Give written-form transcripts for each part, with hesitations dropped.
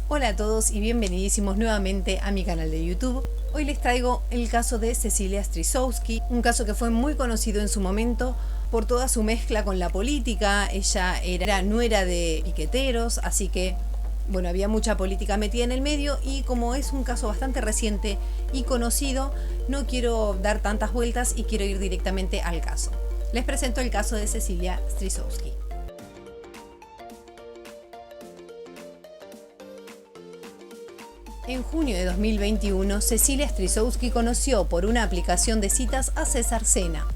Hola a todos y bienvenidísimos nuevamente a mi canal de YouTube. Hoy les traigo el caso de Cecilia Strisowski, un caso que fue muy conocido en su momento por toda su mezcla con la política. Ella era nuera de piqueteros, así que bueno, había mucha política metida en el medio, y como es un caso bastante reciente y conocido, no quiero dar tantas vueltas y quiero ir directamente al caso. Les presento el caso de Cecilia Strisowski. En junio de 2021, Cecilia Strisowski conoció por una aplicación de citas a César Sena,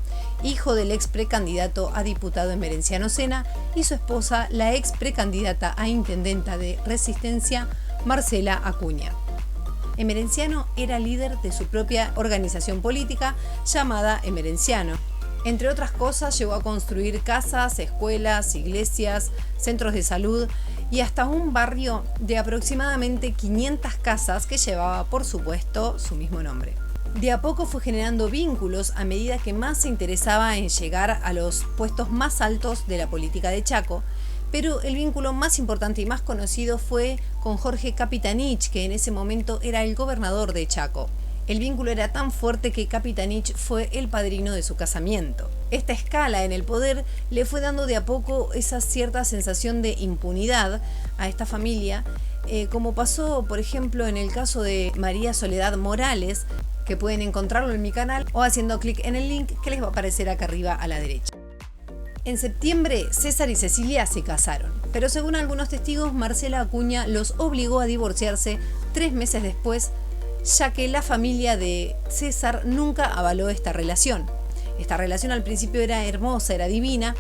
hijo del ex precandidato a diputado Emerenciano Sena, y su esposa, la ex precandidata a intendenta de Resistencia, Marcela Acuña. Emerenciano era líder de su propia organización política llamada Emerenciano. Entre otras cosas, llegó a construir casas, escuelas, iglesias, centros de salud y hasta un barrio de aproximadamente 500 casas que llevaba, por supuesto, su mismo nombre. De a poco fue generando vínculos a medida que más se interesaba en llegar a los puestos más altos de la política de Chaco, pero el vínculo más importante y más conocido fue con Jorge Capitanich, que en ese momento era el gobernador de Chaco. El vínculo era tan fuerte que Capitanich fue el padrino de su casamiento. Esta escala en el poder le fue dando de a poco esa cierta sensación de impunidad a esta familia, como pasó, por ejemplo, en el caso de María Soledad Morales, que pueden encontrarlo en mi canal o haciendo clic en el link que les va a aparecer acá arriba a la derecha. En septiembre, César y Cecilia se casaron, pero según algunos testigos, Marcela Acuña los obligó a divorciarse 3 meses después, ya que la familia de César nunca avaló esta relación. Esta relación al principio era hermosa, era divina,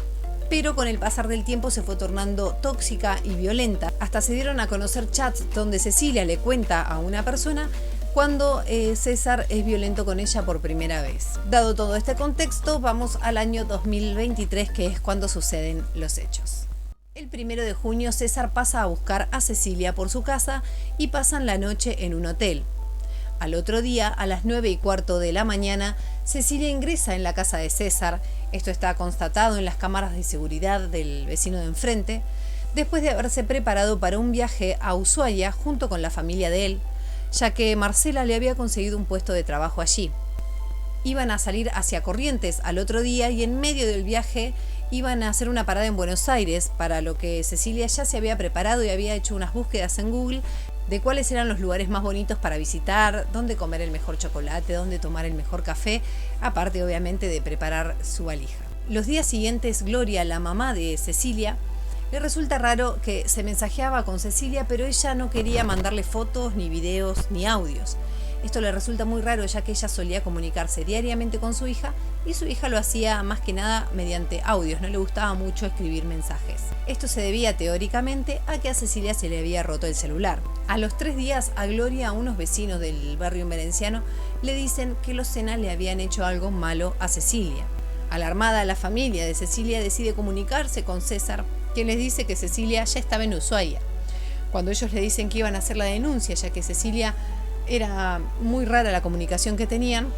pero con el pasar del tiempo se fue tornando tóxica y violenta. Hasta se dieron a conocer chats donde Cecilia le cuenta a una persona cuando César es violento con ella por primera vez. Dado todo este contexto, vamos al año 2023, que es cuando suceden los hechos. El 1 de junio, César pasa a buscar a Cecilia por su casa y pasan la noche en un hotel. Al otro día, a las 9:15 de la mañana, Cecilia ingresa en la casa de César. Esto está constatado en las cámaras de seguridad del vecino de enfrente, después de haberse preparado para un viaje a Ushuaia junto con la familia de él, ya que Marcela le había conseguido un puesto de trabajo allí. Iban a salir hacia Corrientes al otro día y en medio del viaje iban a hacer una parada en Buenos Aires, para lo que Cecilia ya se había preparado y había hecho unas búsquedas en Google de cuáles eran los lugares más bonitos para visitar, dónde comer el mejor chocolate, dónde tomar el mejor café, aparte obviamente de preparar su valija. Los días siguientes, Gloria, la mamá de Cecilia, le resulta raro que se mensajeaba con Cecilia, pero ella no quería mandarle fotos, ni videos, ni audios. Esto le resulta muy raro, ya que ella solía comunicarse diariamente con su hija y su hija lo hacía más que nada mediante audios, no le gustaba mucho escribir mensajes. Esto se debía teóricamente a que a Cecilia se le había roto el celular. A los 3 días, a Gloria, unos vecinos del barrio Emerenciano le dicen que los Sena le habían hecho algo malo a Cecilia. Alarmada, la familia de Cecilia decide comunicarse con César, quien les dice que Cecilia ya estaba en Ushuaia. Cuando ellos le dicen que iban a hacer la denuncia, ya que Cecilia era muy rara la comunicación que tenían,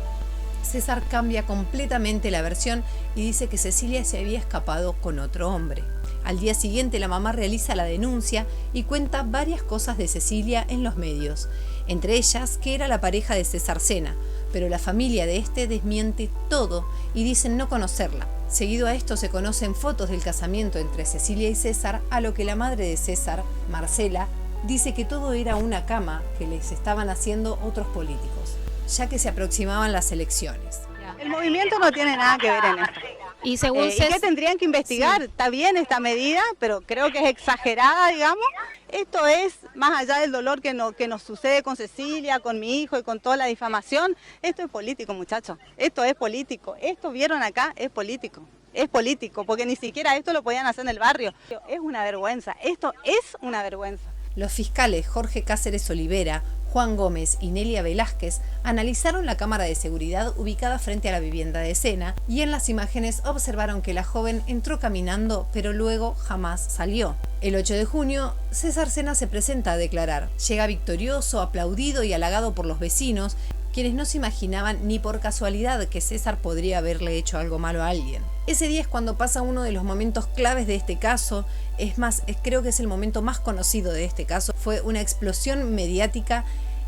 César cambia completamente la versión y dice que Cecilia se había escapado con otro hombre. Al día siguiente, la mamá realiza la denuncia y cuenta varias cosas de Cecilia en los medios, entre ellas que era la pareja de César Sena, pero la familia de este desmiente todo y dicen no conocerla. Seguido a esto se conocen fotos del casamiento entre Cecilia y César, a lo que la madre de César, Marcela, dice que todo era una cama que les estaban haciendo otros políticos, ya que se aproximaban las elecciones. El movimiento no tiene nada que ver en esto. Y según ¿Y qué tendrían que investigar? Sí. Está bien esta medida, pero creo que es exagerada, digamos. Esto es, más allá del dolor que nos sucede con Cecilia, con mi hijo y con toda la difamación, esto es político, muchachos. Esto es político. Esto vieron acá, es político. Es político, porque ni siquiera esto lo podían hacer en el barrio. Es una vergüenza. Esto es una vergüenza. Los fiscales Jorge Cáceres Olivera, Juan Gómez y Nelia Velázquez analizaron la cámara de seguridad ubicada frente a la vivienda de Sena y en las imágenes observaron que la joven entró caminando, pero luego jamás salió. El 8 de junio, César Sena se presenta a declarar. Llega victorioso, aplaudido y halagado por los vecinos, quienes no se imaginaban ni por casualidad que César podría haberle hecho algo malo a alguien. Ese día es cuando pasa uno de los momentos claves de este caso, es más, creo que es el momento más conocido de este caso, fue una explosión mediática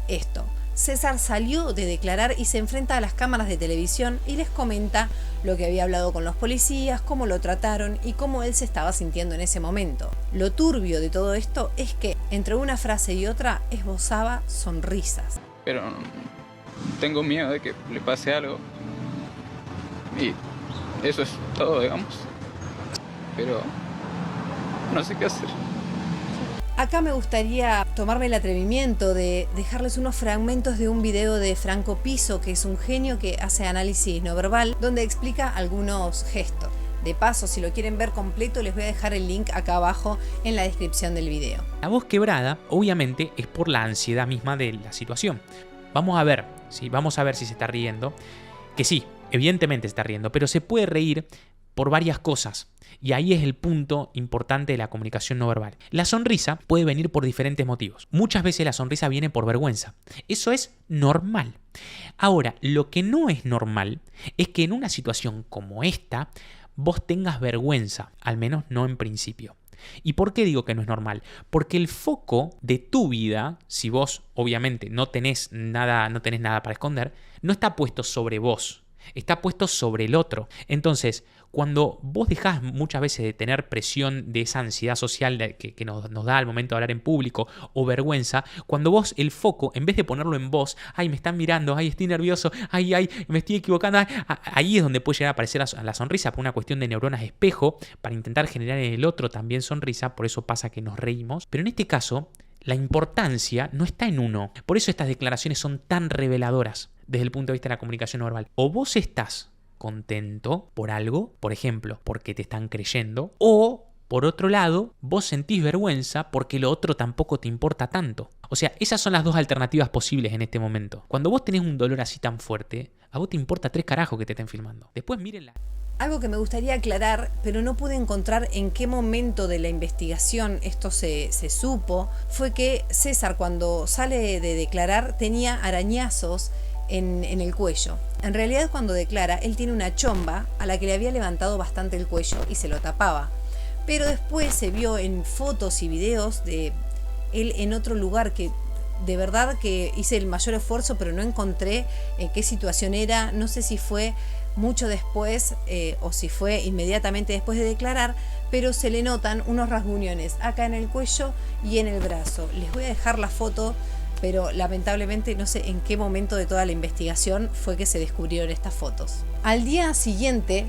esto. César salió de declarar y se enfrenta a las cámaras de televisión y les comenta lo que había hablado con los policías, cómo lo trataron y cómo él se estaba sintiendo en ese momento. Lo turbio de todo esto es que entre una frase y otra esbozaba sonrisas. Pero tengo miedo de que le pase algo y eso es todo, digamos. Pero no sé qué hacer. Acá me gustaría tomarme el atrevimiento de dejarles unos fragmentos de un video de Franco Piso, que es un genio que hace análisis no verbal, donde explica algunos gestos. De paso, si lo quieren ver completo, les voy a dejar el link acá abajo en la descripción del video. La voz quebrada, obviamente, es por la ansiedad misma de la situación. Vamos a ver, ¿sí? Vamos a ver si se está riendo. Que sí, evidentemente se está riendo, pero se puede reír por varias cosas. Y ahí es el punto importante de la comunicación no verbal. La sonrisa puede venir por diferentes motivos. Muchas veces la sonrisa viene por vergüenza. Eso es normal. Ahora, lo que no es normal es que en una situación como esta vos tengas vergüenza, al menos no en principio. ¿Y por qué digo que no es normal? Porque el foco de tu vida, si vos obviamente no tenés nada para esconder, no está puesto sobre vos. Está puesto sobre el otro. Entonces, cuando vos dejás muchas veces de tener presión de esa ansiedad social que nos da al momento de hablar en público o vergüenza, cuando vos el foco, en vez de ponerlo en vos, ay, me están mirando, ay, estoy nervioso, ay, me estoy equivocando, ahí es donde puede llegar a aparecer la sonrisa por una cuestión de neuronas espejo, para intentar generar en el otro también sonrisa, por eso pasa que nos reímos. Pero en este caso, la importancia no está en uno. Por eso estas declaraciones son tan reveladoras desde el punto de vista de la comunicación no verbal. O vos estás contento por algo, por ejemplo, porque te están creyendo, o por otro lado, vos sentís vergüenza porque lo otro tampoco te importa tanto. O sea, esas son las dos alternativas posibles en este momento. Cuando vos tenés un dolor así tan fuerte, a vos te importa 3 carajos que te estén filmando. Después mírenla. Algo que me gustaría aclarar, pero no pude encontrar en qué momento de la investigación esto se supo, fue que César, cuando sale de declarar, tenía arañazos en el cuello. En realidad, cuando declara, él tiene una chomba a la que le había levantado bastante el cuello y se lo tapaba. Pero después se vio en fotos y videos de él en otro lugar que de verdad que hice el mayor esfuerzo, pero no encontré en qué situación era. No sé si fue mucho después o si fue inmediatamente después de declarar, pero se le notan unos rasguñones acá en el cuello y en el brazo. Les voy a dejar la foto, pero lamentablemente no sé en qué momento de toda la investigación fue que se descubrieron estas fotos. Al día siguiente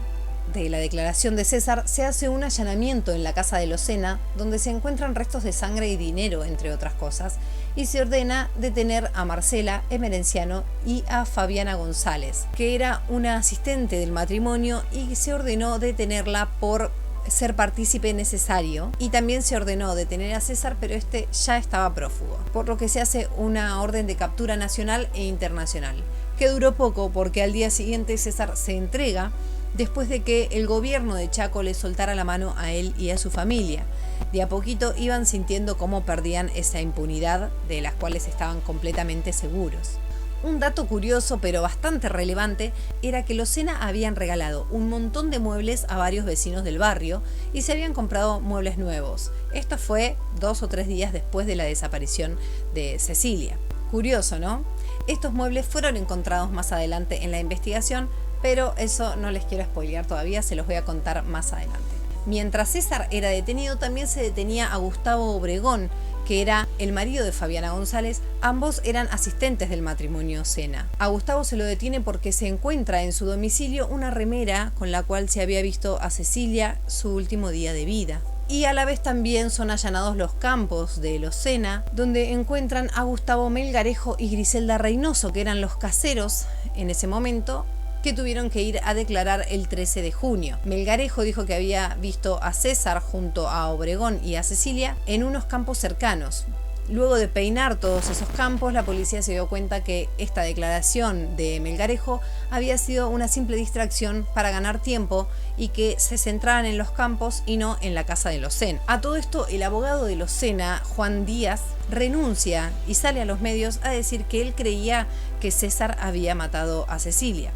de la declaración de César se hace un allanamiento en la casa de Locena, donde se encuentran restos de sangre y dinero, entre otras cosas, y se ordena detener a Marcela Emerenciano y a Fabiana González, que era una asistente del matrimonio, y se ordenó detenerla por ser partícipe necesario, y también se ordenó detener a César, pero este ya estaba prófugo, por lo que se hace una orden de captura nacional e internacional, que duró poco porque al día siguiente César se entrega después de que el gobierno de Chaco le soltara la mano a él y a su familia. De a poquito iban sintiendo cómo perdían esa impunidad de las cuales estaban completamente seguros. Un dato curioso pero bastante relevante era que Locena habían regalado un montón de muebles a varios vecinos del barrio y se habían comprado muebles nuevos. Esto fue 2 o 3 días después de la desaparición de Cecilia. Curioso, ¿no? Estos muebles fueron encontrados más adelante en la investigación, pero eso no les quiero spoilear todavía, se los voy a contar más adelante. Mientras César era detenido, también se detenía a Gustavo Obregón, que era el marido de Fabiana González. Ambos eran asistentes del matrimonio Sena. A Gustavo se lo detiene porque se encuentra en su domicilio una remera con la cual se había visto a Cecilia su último día de vida. Y a la vez también son allanados los campos de los Sena, donde encuentran a Gustavo Melgarejo y Griselda Reynoso, que eran los caseros en ese momento, que tuvieron que ir a declarar el 13 de junio. Melgarejo dijo que había visto a César junto a Obregón y a Cecilia en unos campos cercanos. Luego de peinar todos esos campos, la policía se dio cuenta que esta declaración de Melgarejo había sido una simple distracción para ganar tiempo y que se centraran en los campos y no en la casa de Locena. A todo esto, el abogado de Locena, Juan Díaz, renuncia y sale a los medios a decir que él creía que César había matado a Cecilia.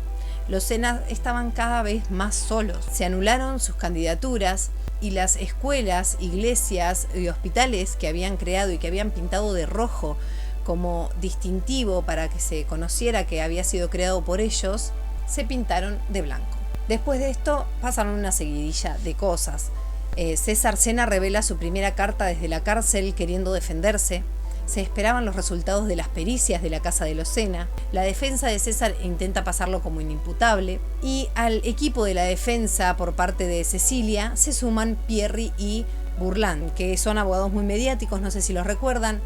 Locena estaban cada vez más solos. Se anularon sus candidaturas y las escuelas, iglesias y hospitales que habían creado y que habían pintado de rojo como distintivo para que se conociera que había sido creado por ellos, se pintaron de blanco. Después de esto pasaron una seguidilla de cosas. César Sena revela su primera carta desde la cárcel queriendo defenderse. Se esperaban los resultados de las pericias de la casa de Locena. La defensa de César intenta pasarlo como inimputable. Y al equipo de la defensa por parte de Cecilia se suman Pierri y Burland, que son abogados muy mediáticos, no sé si los recuerdan.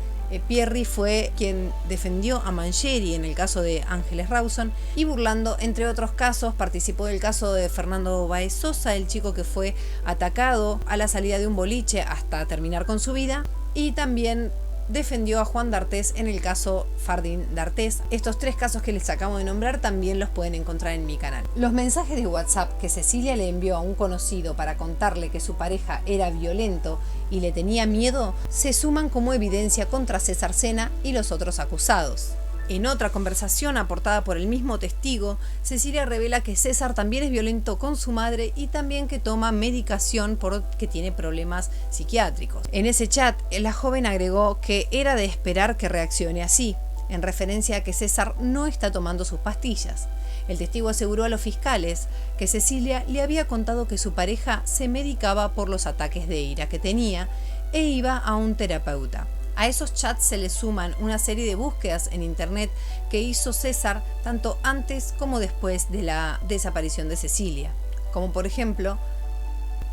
Pierri fue quien defendió a Mangieri en el caso de Ángeles Rawson, y Burlando, entre otros casos, participó del caso de Fernando Báez Sosa, el chico que fue atacado a la salida de un boliche hasta terminar con su vida, y también defendió a Juan D'Artés en el caso Fardín D'Artés. Estos 3 casos que les acabo de nombrar también los pueden encontrar en mi canal. Los mensajes de WhatsApp que Cecilia le envió a un conocido para contarle que su pareja era violento y le tenía miedo se suman como evidencia contra César Sena y los otros acusados. En otra conversación aportada por el mismo testigo, Cecilia revela que César también es violento con su madre y también que toma medicación porque tiene problemas psiquiátricos. En ese chat, la joven agregó que era de esperar que reaccione así, en referencia a que César no está tomando sus pastillas. El testigo aseguró a los fiscales que Cecilia le había contado que su pareja se medicaba por los ataques de ira que tenía e iba a un terapeuta. A esos chats se le suman una serie de búsquedas en internet que hizo César tanto antes como después de la desaparición de Cecilia. Como por ejemplo,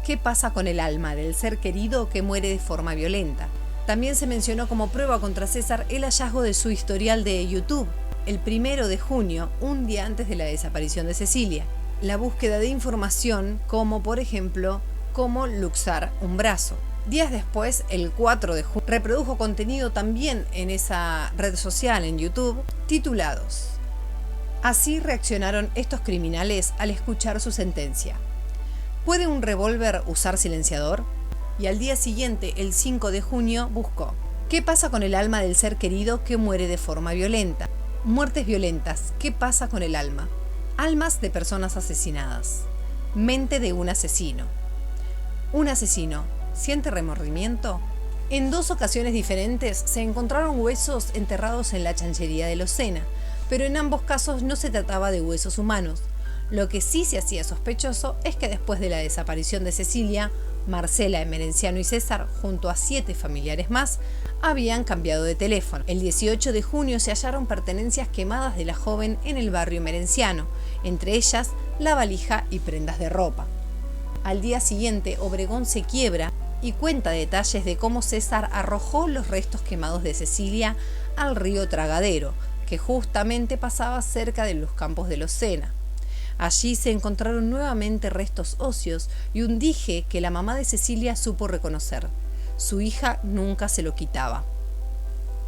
¿qué pasa con el alma del ser querido que muere de forma violenta? También se mencionó como prueba contra César el hallazgo de su historial de YouTube, el 1 de junio, un día antes de la desaparición de Cecilia. La búsqueda de información como por ejemplo, cómo luxar un brazo. Días después, el 4 de junio, reprodujo contenido también en esa red social en YouTube, titulados: Así reaccionaron estos criminales al escuchar su sentencia. ¿Puede un revólver usar silenciador? Y al día siguiente, el 5 de junio, buscó: ¿Qué pasa con el alma del ser querido que muere de forma violenta? Muertes violentas, ¿qué pasa con el alma? Almas de personas asesinadas. Mente de un asesino. Un asesino ¿siente remordimiento? En 2 ocasiones diferentes se encontraron huesos enterrados en la chanchería de Locena, pero en ambos casos no se trataba de huesos humanos. Lo que sí se hacía sospechoso es que después de la desaparición de Cecilia, Marcela, Emerenciano y César, junto a 7 familiares más, habían cambiado de teléfono. El 18 de junio se hallaron pertenencias quemadas de la joven en el barrio Emerenciano, entre ellas la valija y prendas de ropa. Al día siguiente, Obregón se quiebra y cuenta detalles de cómo César arrojó los restos quemados de Cecilia al río Tragadero, que justamente pasaba cerca de los campos de Locena. Allí se encontraron nuevamente restos óseos y un dije que la mamá de Cecilia supo reconocer. Su hija nunca se lo quitaba.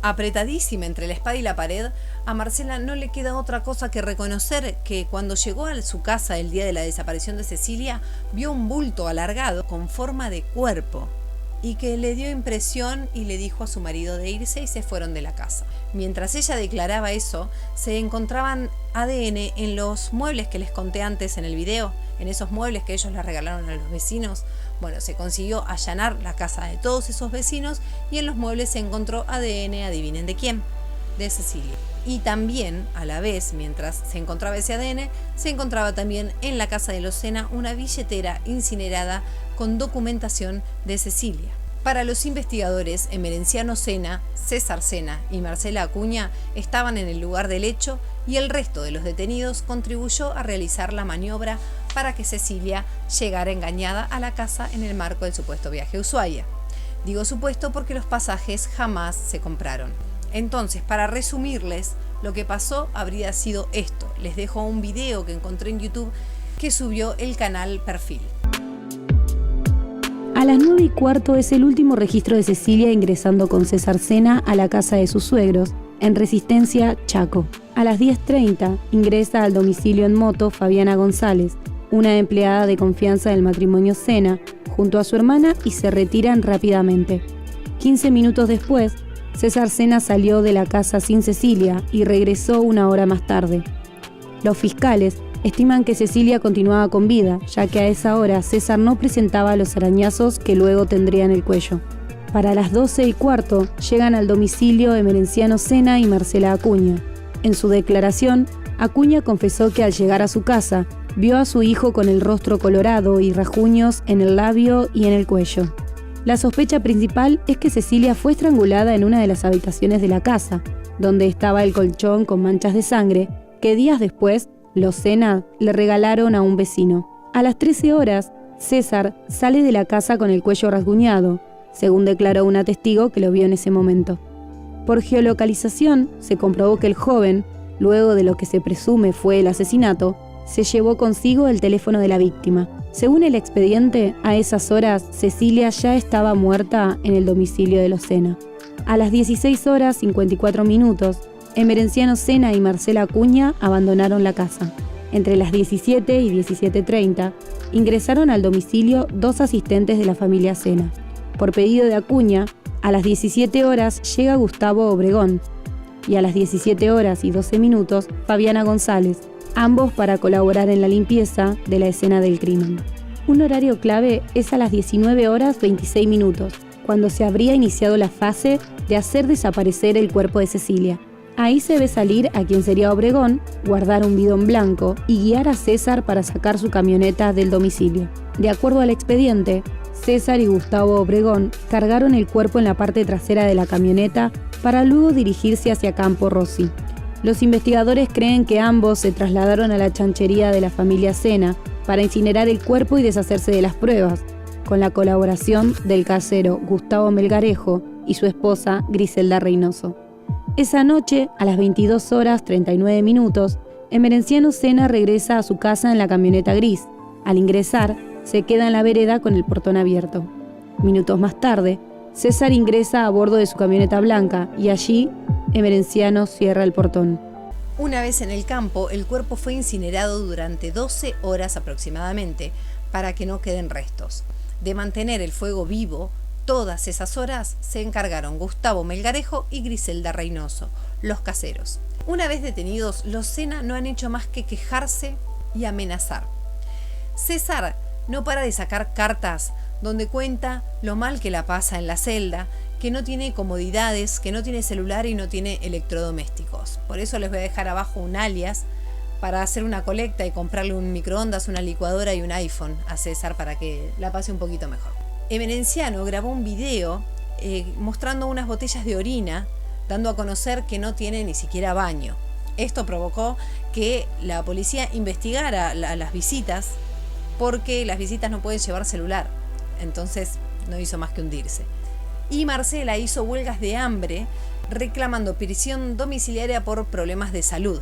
Apretadísima entre la espada y la pared, a Marcela no le queda otra cosa que reconocer que cuando llegó a su casa el día de la desaparición de Cecilia, vio un bulto alargado con forma de cuerpo y que le dio impresión y le dijo a su marido de irse y se fueron de la casa. Mientras ella declaraba eso, se encontraban ADN en los muebles que les conté antes en el video, en esos muebles que ellos le regalaron a los vecinos. Bueno, se consiguió allanar la casa de todos esos vecinos y en los muebles se encontró ADN, adivinen de quién, de Cecilia. Y también, a la vez, mientras se encontraba ese ADN, se encontraba también en la casa de Locena una billetera incinerada con documentación de Cecilia. Para los investigadores, Emerenciano Sena, César Sena y Marcela Acuña estaban en el lugar del hecho y el resto de los detenidos contribuyó a realizar la maniobra para que Cecilia llegara engañada a la casa en el marco del supuesto viaje a Ushuaia. Digo supuesto porque los pasajes jamás se compraron. Entonces, para resumirles, lo que pasó habría sido esto. Les dejo un video que encontré en YouTube que subió el canal Perfil. A las 9:15 es el último registro de Cecilia ingresando con César Sena a la casa de sus suegros, en Resistencia, Chaco. A las 10:30 ingresa al domicilio en moto Fabiana González, una empleada de confianza del matrimonio Sena, junto a su hermana y se retiran rápidamente. 15 minutos después, César Sena salió de la casa sin Cecilia y regresó una hora más tarde. Los fiscales estiman que Cecilia continuaba con vida, ya que a esa hora César no presentaba los arañazos que luego tendría en el cuello. Para las 12:15 llegan al domicilio Emerenciano Sena y Marcela Acuña. En su declaración, Acuña confesó que al llegar a su casa, vio a su hijo con el rostro colorado y rasguños en el labio y en el cuello. La sospecha principal es que Cecilia fue estrangulada en una de las habitaciones de la casa, donde estaba el colchón con manchas de sangre, que días después los Sena le regalaron a un vecino. A las 13 horas, César sale de la casa con el cuello rasguñado, según declaró una testigo que lo vio en ese momento. Por geolocalización, se comprobó que el joven, luego de lo que se presume fue el asesinato, se llevó consigo el teléfono de la víctima. Según el expediente, a esas horas Cecilia ya estaba muerta en el domicilio de los Sena. A las 16:54, Emerenciano Sena y Marcela Acuña abandonaron la casa. Entre las 17 y 17:30, ingresaron al domicilio dos asistentes de la familia Sena. Por pedido de Acuña, a las 17 horas llega Gustavo Obregón y a las 17:12 Fabiana González, ambos para colaborar en la limpieza de la escena del crimen. Un horario clave es a las 19:26, cuando se habría iniciado la fase de hacer desaparecer el cuerpo de Cecilia. Ahí se ve salir a quien sería Obregón, guardar un bidón blanco y guiar a César para sacar su camioneta del domicilio. De acuerdo al expediente, César y Gustavo Obregón cargaron el cuerpo en la parte trasera de la camioneta para luego dirigirse hacia Campo Rossi. Los investigadores creen que ambos se trasladaron a la chanchería de la familia Sena para incinerar el cuerpo y deshacerse de las pruebas, con la colaboración del casero Gustavo Melgarejo y su esposa Griselda Reynoso. Esa noche, a las 22:39, Emerenciano Sena regresa a su casa en la camioneta gris. Al ingresar, se queda en la vereda con el portón abierto. Minutos más tarde, César ingresa a bordo de su camioneta blanca y allí, Emerenciano cierra el portón. Una vez en el campo, el cuerpo fue incinerado durante 12 horas aproximadamente para que no queden restos. De mantener el fuego vivo, todas esas horas se encargaron Gustavo Melgarejo y Griselda Reynoso, los caseros. Una vez detenidos, los Sena no han hecho más que quejarse y amenazar. César no para de sacar cartas donde cuenta lo mal que la pasa en la celda, que no tiene comodidades, que no tiene celular y no tiene electrodomésticos. Por eso les voy a dejar abajo un alias para hacer una colecta y comprarle un microondas, una licuadora y un iPhone a César para que la pase un poquito mejor. Emerenciano grabó un video mostrando unas botellas de orina, dando a conocer que no tiene ni siquiera baño. Esto provocó que la policía investigara las visitas, porque las visitas no pueden llevar celular. Entonces no hizo más que hundirse. Y Marcela hizo huelgas de hambre reclamando prisión domiciliaria por problemas de salud.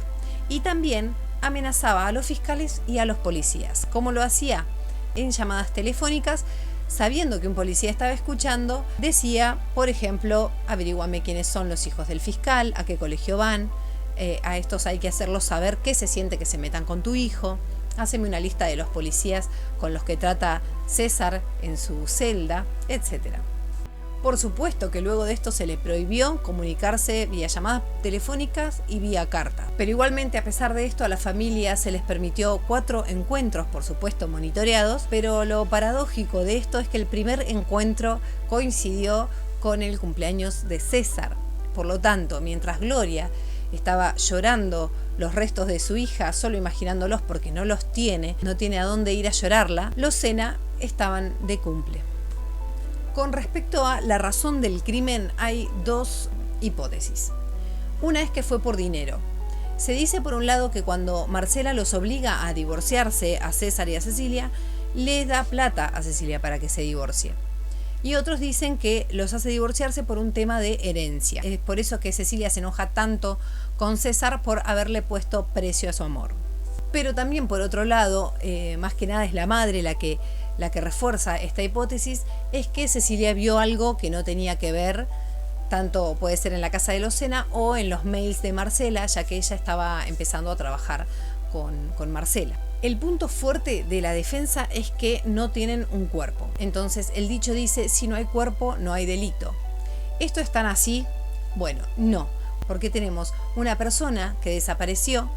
Y también amenazaba a los fiscales y a los policías, como lo hacía en llamadas telefónicas, sabiendo que un policía estaba escuchando. Decía, por ejemplo, averíguame quiénes son los hijos del fiscal, a qué colegio van, a estos hay que hacerlos saber qué se siente que se metan con tu hijo, háceme una lista de los policías con los que trata César en su celda, etc. Por supuesto que luego de esto se le prohibió comunicarse vía llamadas telefónicas y vía carta. Pero igualmente, a pesar de esto, a la familia se les permitió 4 encuentros, por supuesto monitoreados, pero lo paradójico de esto es que el primer encuentro coincidió con el cumpleaños de César. Por lo tanto, mientras Gloria estaba llorando los restos de su hija, solo imaginándolos porque no los tiene, no tiene a dónde ir a llorarla, los Sena estaban de cumple. Con respecto a la razón del crimen, hay 2 hipótesis. Una es que fue por dinero. Se dice por un lado que cuando Marcela los obliga a divorciarse a César y a Cecilia, les da plata a Cecilia para que se divorcie. Y otros dicen que los hace divorciarse por un tema de herencia. Es por eso que Cecilia se enoja tanto con César por haberle puesto precio a su amor. Pero también, por otro lado, más que nada es la madre la que la que refuerza esta hipótesis es que Cecilia vio algo que no tenía que ver, tanto puede ser en la casa de Locena o en los mails de Marcela, ya que ella estaba empezando a trabajar con Marcela. El punto fuerte de la defensa es que no tienen un cuerpo. Entonces el dicho dice, si no hay cuerpo, no hay delito. ¿Esto es tan así? Bueno, no, porque tenemos una persona que desapareció,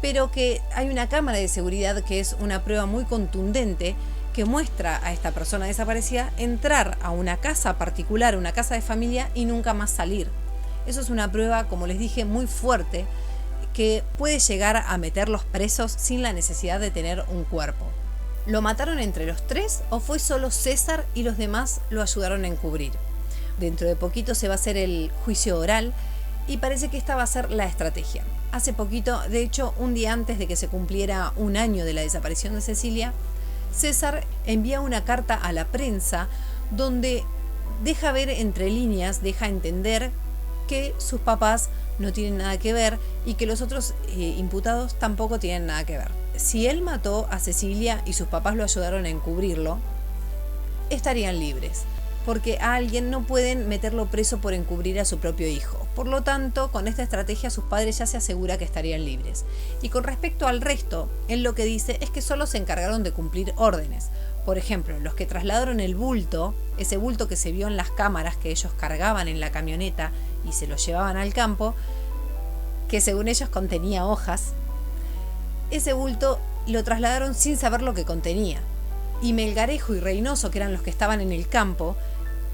pero que hay una cámara de seguridad que es una prueba muy contundente que muestra a esta persona desaparecida entrar a una casa particular, una casa de familia, y nunca más salir. Eso es una prueba, como les dije, muy fuerte, que puede llegar a meterlos presos sin la necesidad de tener un cuerpo. ¿Lo mataron entre los tres o fue solo César y los demás lo ayudaron a encubrir? Dentro de poquito se va a hacer el juicio oral y parece que esta va a ser la estrategia. Hace poquito, de hecho un día antes de que se cumpliera un año de la desaparición de Cecilia, César envía una carta a la prensa donde deja ver entre líneas, deja entender que sus papás no tienen nada que ver y que los otros imputados tampoco tienen nada que ver. Si él mató a Cecilia y sus papás lo ayudaron a encubrirlo, estarían libres, porque a alguien no pueden meterlo preso por encubrir a su propio hijo. Por lo tanto, con esta estrategia sus padres ya se asegura que estarían libres. Y con respecto al resto, él lo que dice es que solo se encargaron de cumplir órdenes. Por ejemplo, los que trasladaron el bulto, ese bulto que se vio en las cámaras que ellos cargaban en la camioneta y se lo llevaban al campo, que según ellos contenía hojas, ese bulto lo trasladaron sin saber lo que contenía. Y Melgarejo y Reynoso, que eran los que estaban en el campo,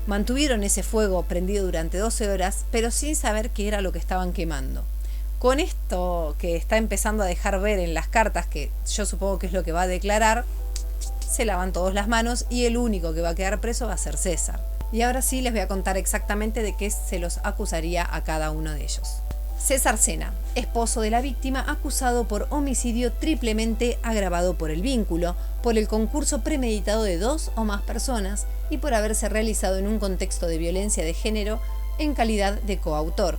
mantuvieron ese fuego prendido durante 12 horas, pero sin saber qué era lo que estaban quemando. Con esto que está empezando a dejar ver en las cartas, que yo supongo que es lo que va a declarar, se lavan todos las manos y el único que va a quedar preso va a ser César. Y ahora sí les voy a contar exactamente de qué se los acusaría a cada uno de ellos. César Sena, esposo de la víctima, acusado por homicidio triplemente agravado por el vínculo, por el concurso premeditado de 2 o más personas y por haberse realizado en un contexto de violencia de género en calidad de coautor.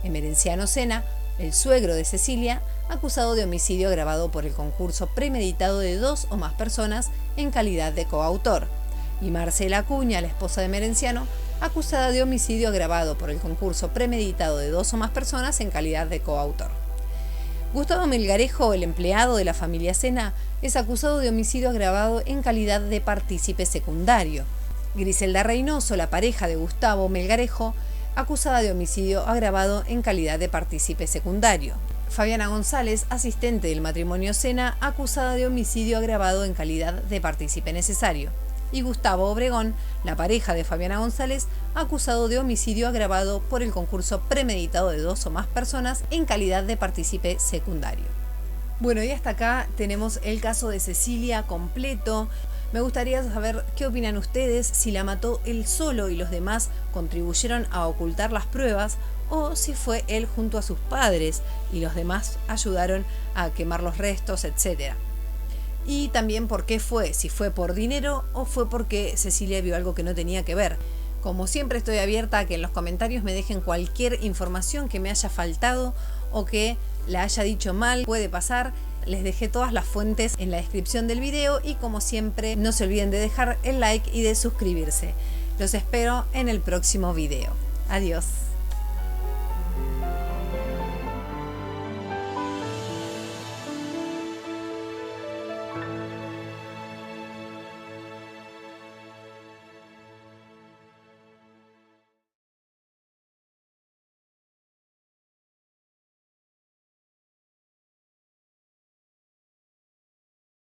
Emerenciano Sena, el suegro de Cecilia, acusado de homicidio agravado por el concurso premeditado de 2 o más personas en calidad de coautor. Y Marcela Acuña, la esposa de Emerenciano, acusada de homicidio agravado por el concurso premeditado de 2 o más personas en calidad de coautor. Gustavo Melgarejo, el empleado de la familia Sena, es acusado de homicidio agravado en calidad de partícipe secundario. Griselda Reynoso, la pareja de Gustavo Melgarejo, acusada de homicidio agravado en calidad de partícipe secundario. Fabiana González, asistente del matrimonio Sena, acusada de homicidio agravado en calidad de partícipe necesario. Y Gustavo Obregón, la pareja de Fabiana González, acusado de homicidio agravado por el concurso premeditado de 2 o más personas en calidad de partícipe secundario. Bueno, y hasta acá tenemos el caso de Cecilia completo. Me gustaría saber qué opinan ustedes, si la mató él solo y los demás contribuyeron a ocultar las pruebas, o si fue él junto a sus padres y los demás ayudaron a quemar los restos, etc. Y también por qué fue, si fue por dinero o fue porque Cecilia vio algo que no tenía que ver. Como siempre estoy abierta a que en los comentarios me dejen cualquier información que me haya faltado o que la haya dicho mal, puede pasar. Les dejé todas las fuentes en la descripción del video y como siempre no se olviden de dejar el like y de suscribirse. Los espero en el próximo video. Adiós.